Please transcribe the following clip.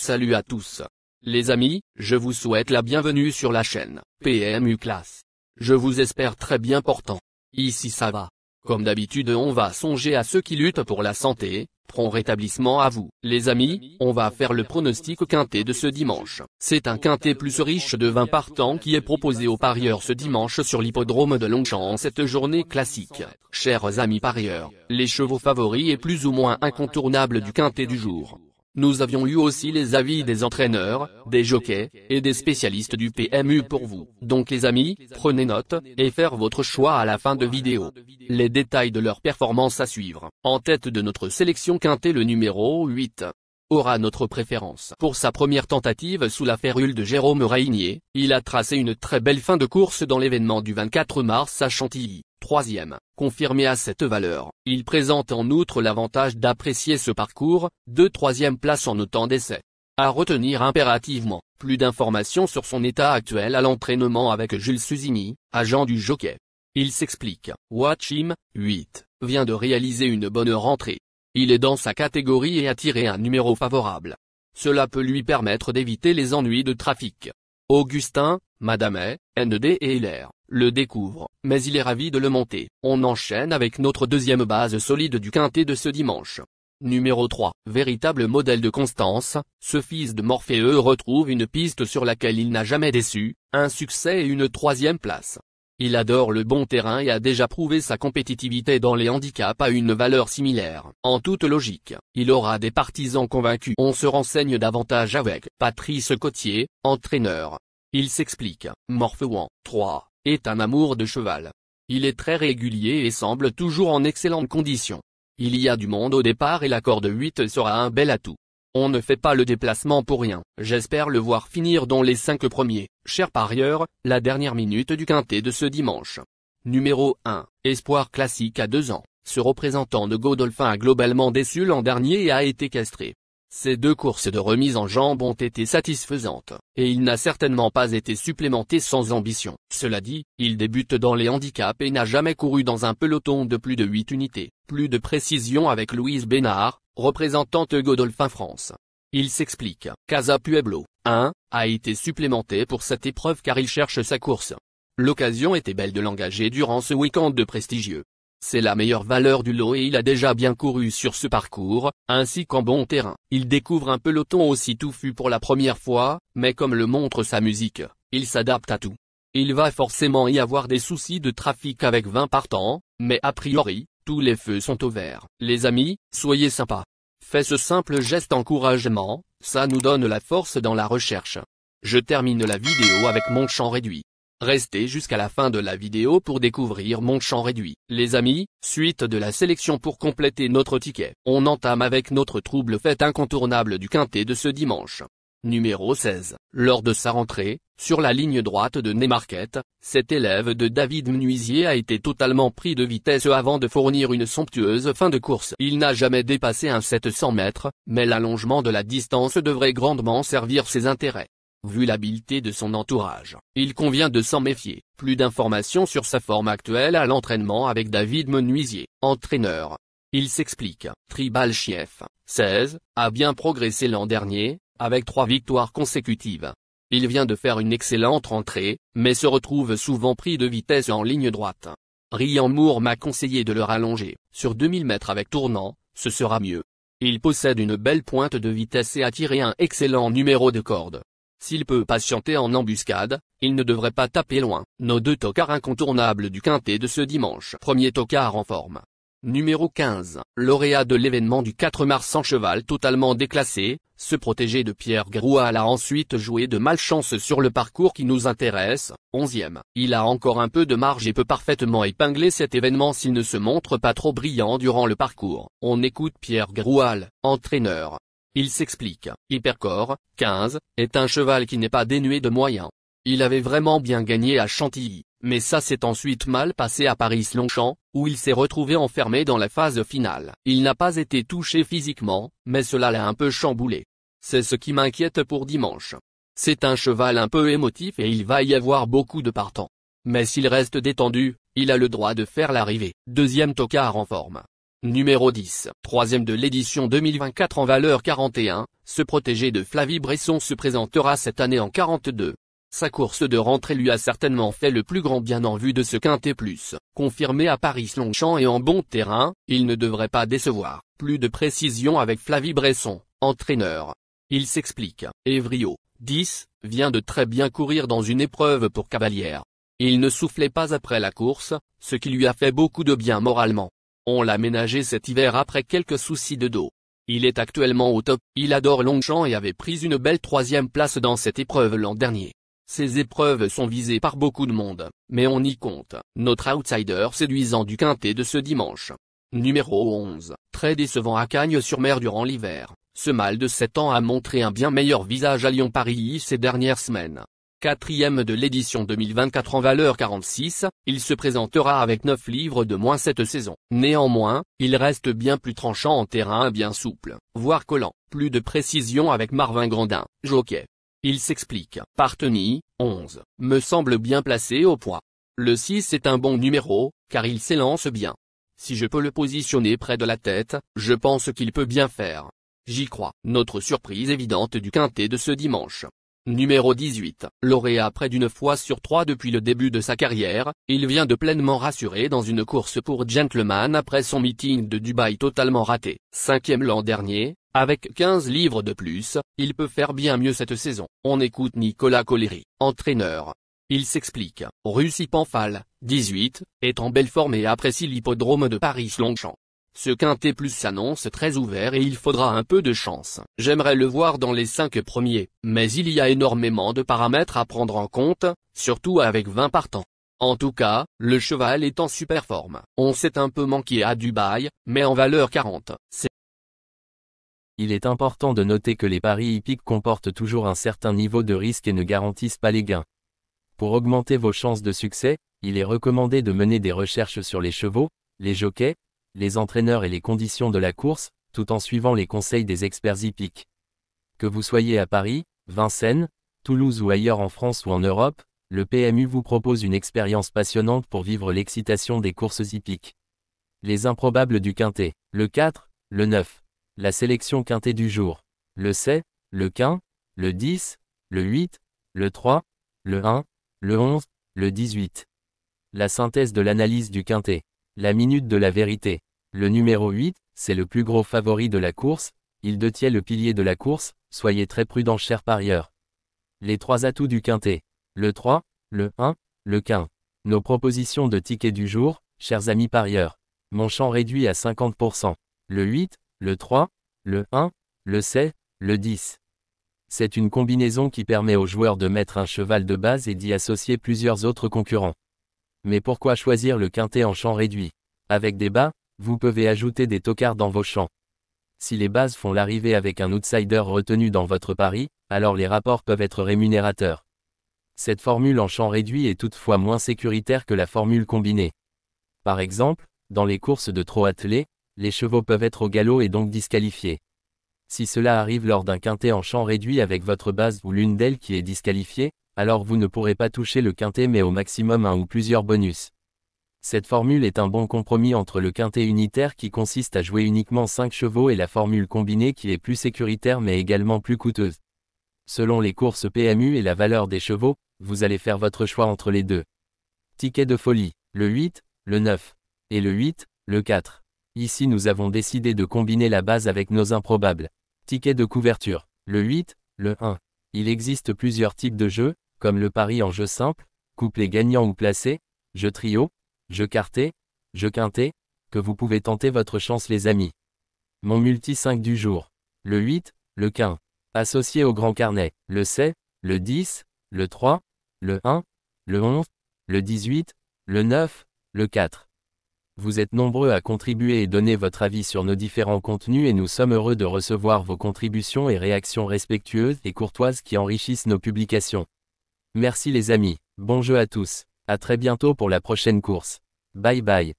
Salut à tous. Les amis, je vous souhaite la bienvenue sur la chaîne PMU Classe. Je vous espère très bien portant. Ici ça va. Comme d'habitude on va songer à ceux qui luttent pour la santé. Prompt rétablissement à vous. Les amis, on va faire le pronostic quintet de ce dimanche. C'est un quintet plus riche de 20 partants qui est proposé aux parieurs ce dimanche sur l'hippodrome de Longchamp en cette journée classique. Chers amis parieurs, les chevaux favoris et plus ou moins incontournables du quintet du jour. Nous avions eu aussi les avis des entraîneurs, des jockeys, et des spécialistes du PMU pour vous. Donc les amis, prenez note, et faire votre choix à la fin de vidéo. Les détails de leur performance à suivre. En tête de notre sélection quintet le numéro 8. Aura notre préférence. Pour sa première tentative sous la férule de Jérôme Régnier, il a tracé une très belle fin de course dans l'événement du 24 mars à Chantilly. Troisième, confirmé à cette valeur, il présente en outre l'avantage d'apprécier ce parcours, de troisième place en autant d'essais. À retenir impérativement, plus d'informations sur son état actuel à l'entraînement avec Jules Suzini, agent du jockey. Il s'explique, Watch Him, 8, vient de réaliser une bonne rentrée. Il est dans sa catégorie et a tiré un numéro favorable. Cela peut lui permettre d'éviter les ennuis de trafic. Augustin, Madame, ND et Hilaire le découvre, mais il est ravi de le monter. On enchaîne avec notre deuxième base solide du quintet de ce dimanche. Numéro 3, véritable modèle de constance, ce fils de Morphée retrouve une piste sur laquelle il n'a jamais déçu, un succès et une troisième place. Il adore le bon terrain et a déjà prouvé sa compétitivité dans les handicaps à une valeur similaire. En toute logique, il aura des partisans convaincus. On se renseigne davantage avec Patrice Cotier, entraîneur. Il s'explique, Morpheuan, 3, est un amour de cheval. Il est très régulier et semble toujours en excellente condition. Il y a du monde au départ et la corde 8 sera un bel atout. On ne fait pas le déplacement pour rien. J'espère le voir finir dans les 5 premiers. Chers parieurs, la dernière minute du quintet de ce dimanche. Numéro 1, espoir classique à 2 ans. Ce représentant de Godolphin a globalement déçu l'an dernier et a été castré. Ces 2 courses de remise en jambes ont été satisfaisantes, et il n'a certainement pas été supplémenté sans ambition. Cela dit, il débute dans les handicaps et n'a jamais couru dans un peloton de plus de 8 unités. Plus de précision avec Louise Bénard, représentante Godolphin France. Il s'explique, Casa Pueblo, 1, a été supplémenté pour cette épreuve car il cherche sa course. L'occasion était belle de l'engager durant ce week-end de prestigieux. C'est la meilleure valeur du lot et il a déjà bien couru sur ce parcours, ainsi qu'en bon terrain. Il découvre un peloton aussi touffu pour la première fois, mais comme le montre sa musique, il s'adapte à tout. Il va forcément y avoir des soucis de trafic avec 20 partants, mais a priori, tous les feux sont au vert. Les amis, soyez sympas. Faites ce simple geste encouragement, ça nous donne la force dans la recherche. Je termine la vidéo avec mon champ réduit. Restez jusqu'à la fin de la vidéo pour découvrir mon champ réduit. Les amis, suite de la sélection pour compléter notre ticket. On entame avec notre trouble fête incontournable du quintet de ce dimanche. Numéro 16. Lors de sa rentrée, sur la ligne droite de Neymarket, cet élève de David Menuisier a été totalement pris de vitesse avant de fournir une somptueuse fin de course. Il n'a jamais dépassé un 700 mètres, mais l'allongement de la distance devrait grandement servir ses intérêts. Vu l'habileté de son entourage, il convient de s'en méfier. Plus d'informations sur sa forme actuelle à l'entraînement avec David Menuisier, entraîneur. Il s'explique, Tribal Chief, 16, a bien progressé l'an dernier, avec 3 victoires consécutives. Il vient de faire une excellente rentrée, mais se retrouve souvent pris de vitesse en ligne droite. Ryan Moore m'a conseillé de le rallonger. Sur 2000 mètres avec tournant, ce sera mieux. Il possède une belle pointe de vitesse et a tiré un excellent numéro de corde. S'il peut patienter en embuscade, il ne devrait pas taper loin. Nos 2 tocards incontournables du quintet de ce dimanche. Premier tocard en forme. Numéro 15, lauréat de l'événement du 4 mars en cheval totalement déclassé, ce protégé de Pierre Groual a ensuite joué de malchance sur le parcours qui nous intéresse, 11e. Il a encore un peu de marge et peut parfaitement épingler cet événement s'il ne se montre pas trop brillant durant le parcours. On écoute Pierre Groual, entraîneur. Il s'explique, Hypercore, 15, est un cheval qui n'est pas dénué de moyens. Il avait vraiment bien gagné à Chantilly, mais ça s'est ensuite mal passé à Paris-Longchamp, où il s'est retrouvé enfermé dans la phase finale. Il n'a pas été touché physiquement, mais cela l'a un peu chamboulé. C'est ce qui m'inquiète pour dimanche. C'est un cheval un peu émotif et il va y avoir beaucoup de partants. Mais s'il reste détendu, il a le droit de faire l'arrivée. Deuxième tocard en forme. Numéro 10. Troisième de l'édition 2024 en valeur 41, ce protégé de Flavie Bresson se présentera cette année en 42. Sa course de rentrée lui a certainement fait le plus grand bien en vue de ce Quintet Plus. Confirmé à Paris-Longchamp et en bon terrain, il ne devrait pas décevoir. Plus de précision avec Flavie Bresson, entraîneur. Il s'explique. Evrio, 10, vient de très bien courir dans une épreuve pour Cavalière. Il ne soufflait pas après la course, ce qui lui a fait beaucoup de bien moralement. On l'a ménagé cet hiver après quelques soucis de dos. Il est actuellement au top, il adore Longchamp et avait pris une belle 3e place dans cette épreuve l'an dernier. Ces épreuves sont visées par beaucoup de monde, mais on y compte, notre outsider séduisant du Quintet de ce dimanche. Numéro 11, très décevant à Cagnes-sur-Mer durant l'hiver, ce mâle de 7 ans a montré un bien meilleur visage à Lyon-Paris ces dernières semaines. 4e de l'édition 2024 en valeur 46, il se présentera avec 9 livres de moins cette saison. Néanmoins, il reste bien plus tranchant en terrain bien souple, voire collant. Plus de précision avec Marvin Grandin, jockey. Il s'explique. Parteny, 11, me semble bien placé au poids. Le 6 est un bon numéro, car il s'élance bien. Si je peux le positionner près de la tête, je pense qu'il peut bien faire. J'y crois. Notre surprise évidente du Quintet de ce dimanche. Numéro 18, lauréat près d'une fois sur 3 depuis le début de sa carrière, il vient de pleinement rassurer dans une course pour Gentleman après son meeting de Dubaï totalement raté. 5e l'an dernier, avec 15 livres de plus, il peut faire bien mieux cette saison. On écoute Nicolas Collery, entraîneur. Il s'explique. Russie Panfal, 18, est en belle forme et apprécie l'hippodrome de Paris-Longchamp. Ce Quintet Plus s'annonce très ouvert et il faudra un peu de chance. J'aimerais le voir dans les 5 premiers, mais il y a énormément de paramètres à prendre en compte, surtout avec 20 partants. En tout cas, le cheval est en super forme. On s'est un peu manqué à Dubaï, mais en valeur 40, c'est... Il est important de noter que les paris hippiques comportent toujours un certain niveau de risque et ne garantissent pas les gains. Pour augmenter vos chances de succès, il est recommandé de mener des recherches sur les chevaux, les jockeys, les entraîneurs et les conditions de la course, tout en suivant les conseils des experts hippiques. Que vous soyez à Paris, Vincennes, Toulouse ou ailleurs en France ou en Europe, le PMU vous propose une expérience passionnante pour vivre l'excitation des courses hippiques. Les improbables du Quintet, le 4, le 9. La sélection Quintet du jour, le 7, le 15, le 10, le 8, le 3, le 1, le 11, le 18. La synthèse de l'analyse du Quintet, la minute de la vérité. Le numéro 8, c'est le plus gros favori de la course, il détient le pilier de la course, soyez très prudents chers parieurs. Les 3 atouts du Quintet, le 3, le 1, le 15. Nos propositions de tickets du jour, chers amis parieurs. Mon champ réduit à 50%. Le 8, le 3, le 1, le 7, le 10. C'est une combinaison qui permet aux joueurs de mettre un cheval de base et d'y associer plusieurs autres concurrents. Mais pourquoi choisir le Quintet en champ réduit? Avec des bas, vous pouvez ajouter des tocards dans vos champs. Si les bases font l'arrivée avec un outsider retenu dans votre pari, alors les rapports peuvent être rémunérateurs. Cette formule en champ réduit est toutefois moins sécuritaire que la formule combinée. Par exemple, dans les courses de trot attelé, les chevaux peuvent être au galop et donc disqualifiés. Si cela arrive lors d'un Quintet en champ réduit avec votre base ou l'une d'elles qui est disqualifiée, alors vous ne pourrez pas toucher le Quintet mais au maximum un ou plusieurs bonus. Cette formule est un bon compromis entre le Quintet unitaire qui consiste à jouer uniquement 5 chevaux et la formule combinée qui est plus sécuritaire mais également plus coûteuse. Selon les courses PMU et la valeur des chevaux, vous allez faire votre choix entre les deux. Ticket de folie, le 8, le 9. Et le 8, le 4. Ici nous avons décidé de combiner la base avec nos improbables. Ticket de couverture, le 8, le 1. Il existe plusieurs types de jeux, comme le pari en jeu simple, couplet gagnant ou placé, jeu trio, jeu quarté, jeu quintet, que vous pouvez tenter votre chance les amis. Mon multi 5 du jour. Le 8, le 15. Associé au grand carnet, le 7, le 10, le 3, le 1, le 11, le 18, le 9, le 4. Vous êtes nombreux à contribuer et donner votre avis sur nos différents contenus et nous sommes heureux de recevoir vos contributions et réactions respectueuses et courtoises qui enrichissent nos publications. Merci les amis, bon jeu à tous, à très bientôt pour la prochaine course. Bye bye.